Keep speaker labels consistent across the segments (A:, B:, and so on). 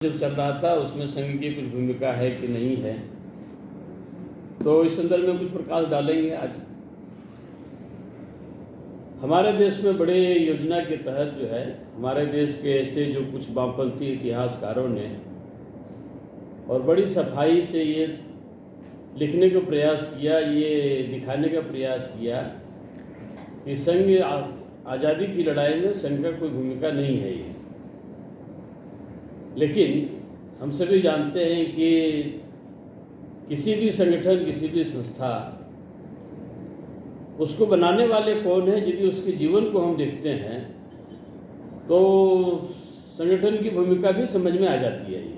A: जब चल रहा था उसमें संघ की कुछ भूमिका है कि नहीं है, तो इस संदर्भ में कुछ प्रकाश डालेंगे। आज हमारे देश में बड़े योजना के तहत जो है हमारे देश के ऐसे जो कुछ वामपंथी इतिहासकारों ने और बड़ी सफाई से ये लिखने का प्रयास किया, ये दिखाने का प्रयास किया कि संघ आज़ादी की लड़ाई में संघ का कोई भूमिका नहीं है। ये लेकिन हम सभी जानते हैं कि किसी भी संगठन, किसी भी संस्था, उसको बनाने वाले कौन है। यदि उसके जीवन को हम देखते हैं तो संगठन की भूमिका भी समझ में आ जाती है। ये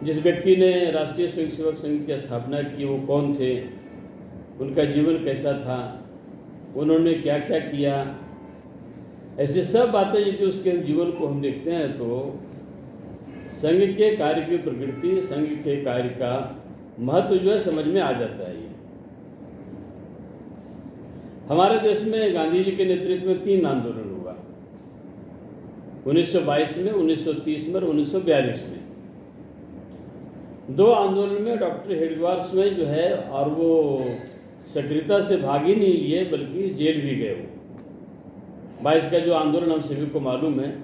A: जिस व्यक्ति ने राष्ट्रीय स्वयंसेवक संघ की स्थापना की वो कौन थे, उनका जीवन कैसा था, उन्होंने क्या क्या किया, ऐसे सब बातें यदि उसके जीवन को हम देखते हैं तो संघ के कार्य की प्रकृति, संघ के कार्य का महत्व जो है समझ में आ जाता है। ये हमारे देश में गांधी जी के नेतृत्व में 3 आंदोलन हुआ, 1922 में, 1930 में और 1942 में। 2 आंदोलन में डॉक्टर हेडगेवार में जो है और वो सक्रियता से भाग ही नहीं लिए बल्कि जेल भी गए। वो 22 का जो आंदोलन हम सभी को मालूम है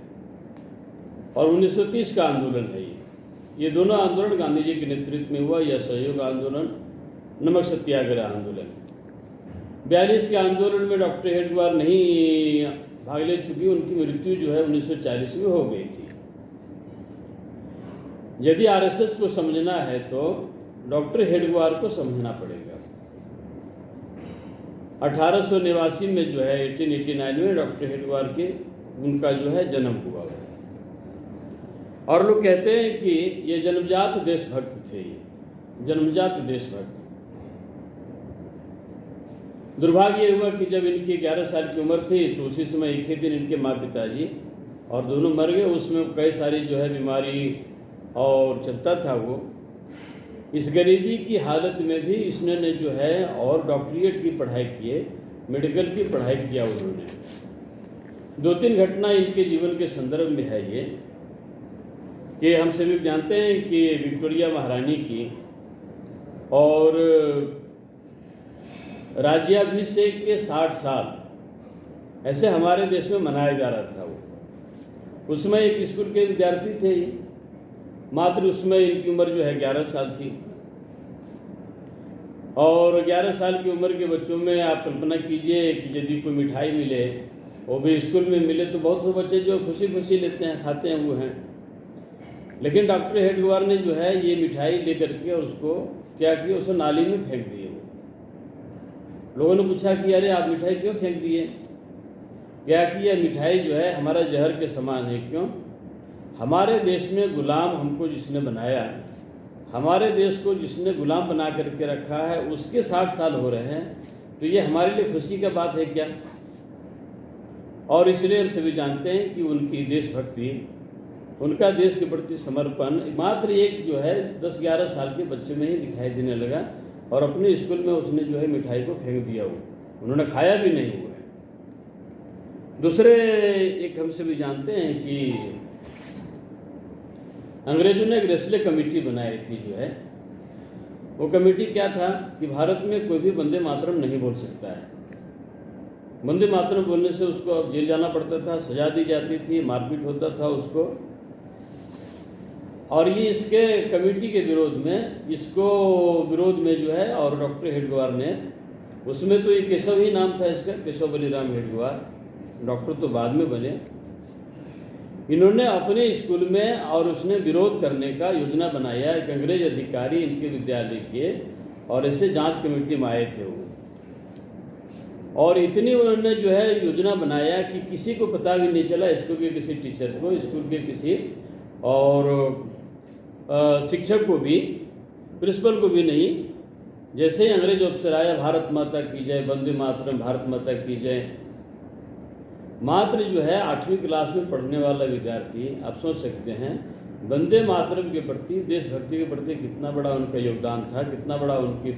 A: और 1930 का आंदोलन है। ये दोनों आंदोलन गांधी जी के नेतृत्व में हुआ। यह सहयोग आंदोलन, नमक सत्याग्रह आंदोलन। 42 के आंदोलन में डॉक्टर हेडगेवार नहीं भाग ले चुकी, उनकी मृत्यु जो है 1940 में हो गई थी। यदि आरएसएस को समझना है तो डॉक्टर हेडगेवार को समझना पड़ेगा। 1889 में जो है 1889 में डॉक्टर हेडगेवार के उनका जो है जन्म हुआ है और लोग कहते हैं कि ये जन्मजात देशभक्त थे। ये जन्मजात देशभक्त। दुर्भाग्य हुआ कि जब इनकी 11 साल की उम्र थी तो उसी समय एक ही दिन इनके माँ पिताजी और दोनों मर गए। उसमें कई सारी जो है बीमारी और चलता था। वो इस गरीबी की हालत में भी इसने जो है और डॉक्टरेट की पढ़ाई किए, मेडिकल की पढ़ाई किया उन्होंने। 2-3 घटना इनके जीवन के संदर्भ में है ये कि हम सभी जानते हैं कि विक्टोरिया महारानी की और राज्याभिषेक के 60 साल ऐसे हमारे देश में मनाया जा रहा था। वो उसमें एक स्कूल के विद्यार्थी थे ये, मात्र उसमें इनकी उम्र जो है 11 साल थी। और 11 साल की उम्र के बच्चों में आप कल्पना कीजिए कि यदि कोई मिठाई मिले, वो भी स्कूल में मिले, तो बहुत से बच्चे जो खुशी खुशी लेते हैं, खाते हैं वो हैं। लेकिन डॉक्टर हेडगेवार ने जो है ये मिठाई लेकर के उसको क्या किया, उसे नाली में फेंक दिए। लोगों ने पूछा कि अरे आप मिठाई क्यों फेंक दिए? क्या किया, मिठाई जो है हमारा जहर के समान है। क्यों? हमारे देश में गुलाम हमको जिसने बनाया, हमारे देश को जिसने गुलाम बना करके रखा है, उसके 60 साल हो रहे हैं, तो ये हमारे लिए खुशी का बात है क्या? और इसलिए हम सभी जानते हैं कि उनकी देशभक्ति, उनका देश के प्रति समर्पण मात्र एक जो है 10-11 साल के बच्चे में ही दिखाई देने लगा। और अपने स्कूल में उसने जो है मिठाई को फेंक दिया। वो उन्होंने खाया भी नहीं हुआ है। दूसरे एक हम सभी जानते हैं कि अंग्रेजों ने एक रेसले कमेटी बनाई थी जो है, वो कमेटी क्या था कि भारत में कोई भी वंदे मातरम नहीं बोल सकता है। वंदे मातरम बोलने से उसको जेल जाना पड़ता था, सजा दी जाती थी, मारपीट होता था उसको। और ये इसके कमेटी के विरोध में, इसको विरोध में जो है और डॉक्टर हेडगेवार ने, उसमें तो ये केशव ही नाम था इसका, केशव बलिराम हेडगेवार, डॉक्टर तो बाद में बने। इन्होंने अपने स्कूल में और उसने विरोध करने का योजना बनाया। एक अंग्रेज अधिकारी इनके विद्यालय के और ऐसे जांच कमेटी में आए थे वो, और इतनी उन्होंने जो है योजना बनाया कि किसी को पता भी नहीं चला, स्कूल के किसी टीचर को, स्कूल के किसी और शिक्षक को भी, प्रिंसिपल को भी नहीं। जैसे ही अंग्रेज अफसर आया, भारत माता की जय, वंदे मातरम, भारत माता की जय। मात्र जो है 8वीं क्लास में पढ़ने वाला विद्यार्थी, आप सोच सकते हैं वंदे मातरम के प्रति, देशभक्ति के प्रति कितना बड़ा उनका योगदान था, कितना बड़ा उनके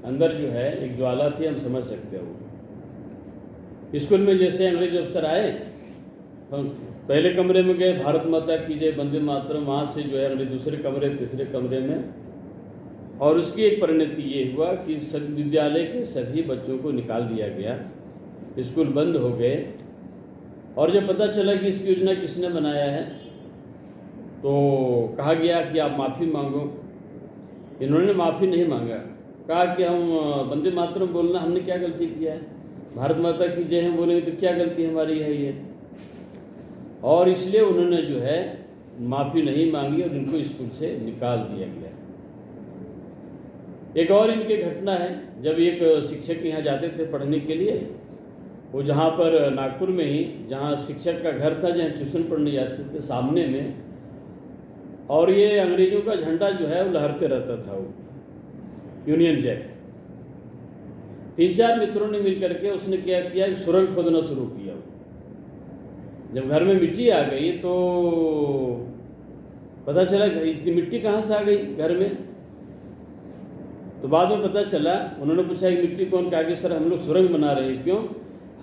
A: अंदर जो है एक ज्वाला थी, हम समझ सकते हो। स्कूल में जैसे अंग्रेज अफसर आए, पहले कमरे में गए, भारत माता की जय, वंदे मातरम, वहाँ से जो है अगले दूसरे कमरे, तीसरे कमरे में, और उसकी एक परिणति ये हुआ कि विद्यालय के सभी बच्चों को निकाल दिया गया, स्कूल बंद हो गए। और जब पता चला कि इसकी योजना किसने बनाया है तो कहा गया कि आप माफ़ी मांगो। इन्होंने माफ़ी नहीं मांगा, कहा कि हम वंदे मातरम बोलना हमने क्या गलती किया है, भारत माता की जय हम बोलेंगे तो क्या गलती हमारी है ये। और इसलिए उन्होंने जो है माफ़ी नहीं मांगी और इनको स्कूल से निकाल दिया गया। एक और इनकी घटना है, जब एक शिक्षक यहाँ जाते थे पढ़ने के लिए, वो जहाँ पर नागपुर में ही जहाँ शिक्षक का घर था, जहाँ ट्यूशन पढ़ने जाते थे, सामने में, और ये अंग्रेज़ों का झंडा जो है वो लहरते रहता था, वो यूनियन जैक। 3-4 मित्रों ने मिल करके उसने क्या किया कि सुरंग खोदना शुरू किया। जब घर में मिट्टी आ गई तो पता चला इतनी मिट्टी कहाँ से आ गई घर में। तो बाद में पता चला, उन्होंने पूछा कि मिट्टी कौन, कहा कि सर हम लोग सुरंग बना रहे हैं। क्यों?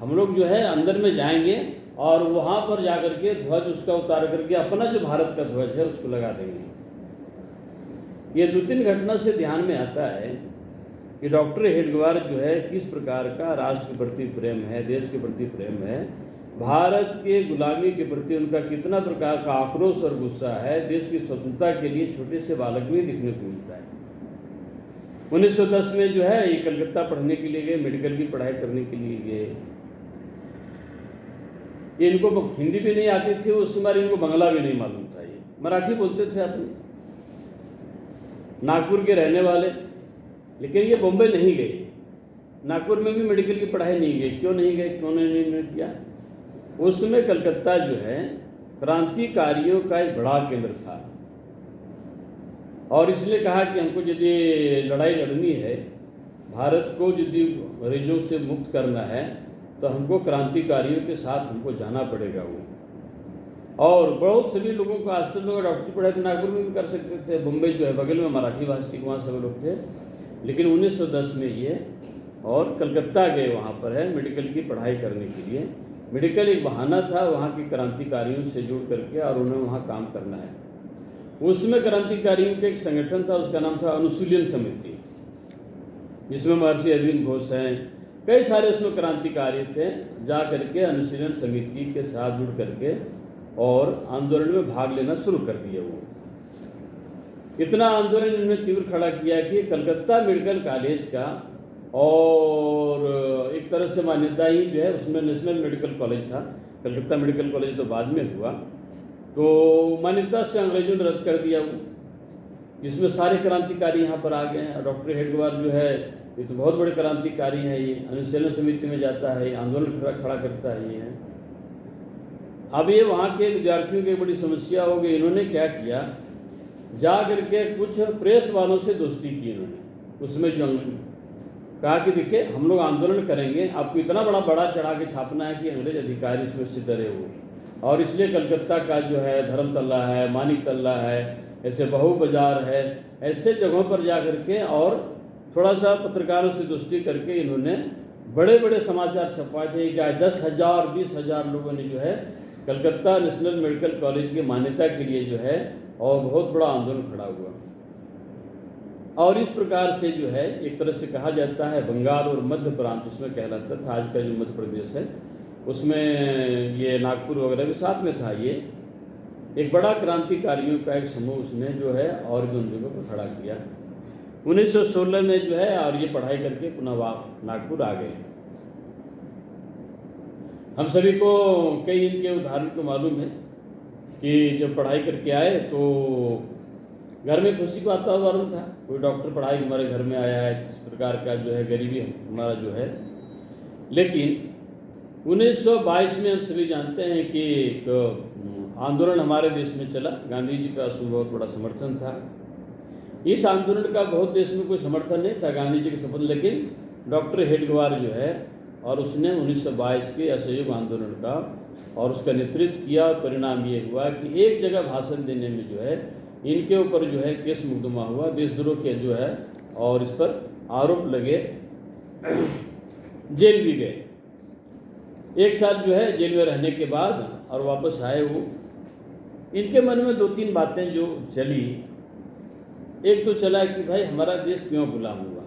A: हम लोग जो है अंदर में जाएंगे और वहाँ पर जा करके ध्वज उसका उतार करके अपना जो भारत का ध्वज है उसको लगा देंगे। ये 2-3 घटना से ध्यान में आता है कि डॉक्टर हेडगेवार जो है किस प्रकार का राष्ट्र के प्रति प्रेम है, देश के प्रति प्रेम है, भारत के गुलामी के प्रति उनका कितना प्रकार का आक्रोश और गुस्सा है, देश की स्वतंत्रता के लिए छोटे से बालक में दिखने को मिलता है। 1910 में जो है ये कलकत्ता पढ़ने के लिए गए, मेडिकल की पढ़ाई करने के लिए गए। ये इनको हिंदी भी नहीं आती थी उस समय, इनको बंगला भी नहीं मालूम था, ये मराठी बोलते थे अपने, नागपुर के रहने वाले। लेकिन ये बॉम्बे नहीं गए, नागपुर में भी मेडिकल की पढ़ाई नहीं गई। क्यों नहीं गए, क्यों नहीं किया? उस समय कलकत्ता जो है क्रांतिकारियों का एक बड़ा केंद्र था, और इसलिए कहा कि हमको यदि लड़ाई लड़नी है, भारत को यदि अंग्रेजों से मुक्त करना है, तो हमको क्रांतिकारियों के साथ हमको जाना पड़ेगा। वो और बहुत सभी लोगों को आश्चर्य होगा, डॉक्टरी पढ़ाई तो नागपुर में भी कर सकते थे, मुंबई जो है बगल में मराठी भाषी वहाँ सभी लोग थे। लेकिन 1910 में ये और कलकत्ता गए, वहाँ पर है मेडिकल की पढ़ाई करने के लिए। मेडिकल एक बहाना था वहाँ के क्रांतिकारियों से जुड़ करके, और उन्हें वहाँ काम करना है। उसमें क्रांतिकारियों का एक संगठन था, उसका नाम था अनुशीलन समिति, जिसमें महर्षि अरविंद घोष हैं, कई सारे उसमें क्रांतिकारी थे। जा करके अनुशीलन समिति के साथ जुड़ करके और आंदोलन में भाग लेना शुरू कर दिया। वो इतना आंदोलन इन्होंने तीव्र खड़ा किया कि कलकत्ता मेडिकल कॉलेज का और एक तरह से मान्यता ही जो है, उसमें नेशनल मेडिकल कॉलेज था, कलकत्ता मेडिकल कॉलेज तो बाद में हुआ, तो मान्यता से अंग्रेजों ने रद्द कर दिया वो, जिसमें सारे क्रांतिकारी यहाँ पर आ गए हैं। डॉक्टर हेडगेवार जो है ये तो बहुत बड़े क्रांतिकारी हैं, ये अनुशीलन समिति में जाता है, आंदोलन खड़ा करता है ये। अब ये वहाँ के विद्यार्थियों की बड़ी समस्या हो गई। इन्होंने क्या किया, जा करके कुछ प्रेस वालों से दोस्ती की इन्होंने। उसमें जो कहा कि देखिए हम लोग आंदोलन करेंगे, आपको इतना बड़ा चढ़ा के छापना है कि अंग्रेज अधिकारी इसमें से डरे हो, और इसलिए कलकत्ता का जो है धर्मतल्ला है, मानिक तल्ला है, ऐसे बहु बाजार है, ऐसे जगहों पर जा करके और थोड़ा सा पत्रकारों से दोस्ती करके इन्होंने बड़े बड़े समाचार छपवाए थे कि 10,000 20,000 लोगों ने जो है कलकत्ता नेशनल मेडिकल कॉलेज की मान्यता के लिए जो है और बहुत बड़ा आंदोलन खड़ा हुआ। और इस प्रकार से जो है एक तरह से कहा जाता है बंगाल और मध्य प्रांत उसमें कहलाता था, आज का जो मध्य प्रदेश है उसमें ये नागपुर वगैरह भी साथ में था। ये एक बड़ा क्रांतिकारियों का एक समूह उसने जो है और आंदोलन को खड़ा किया। 1916 में जो है और ये पढ़ाई करके पुनः नागपुर आ गए। हम सभी को कई इनके उदाहरण को मालूम है कि जब पढ़ाई करके आए तो घर में खुशी का वातावरण था। कोई डॉक्टर पढ़ाई हमारे घर में आया है, इस प्रकार का जो है गरीबी हमारा जो है। लेकिन 1922 में हम सभी जानते हैं कि एक आंदोलन हमारे देश में चला, गांधी जी का उसमें बहुत बड़ा समर्थन था। इस आंदोलन का बहुत देश में कोई समर्थन नहीं था गांधी जी के शपथ, लेकिन डॉक्टर हेडगेवार जो है और उसने 1922 के असहयोग आंदोलन का और उसका नेतृत्व किया। परिणाम ये हुआ कि एक जगह भाषण देने में जो है इनके ऊपर जो है केस मुकदमा हुआ, देशद्रोह के जो है, और इस पर आरोप लगे, जेल भी गए। 1 साल जो है जेल में रहने के बाद और वापस आए वो। इनके मन में 2-3 बातें जो चली, एक तो चला कि भाई हमारा देश क्यों गुलाम हुआ,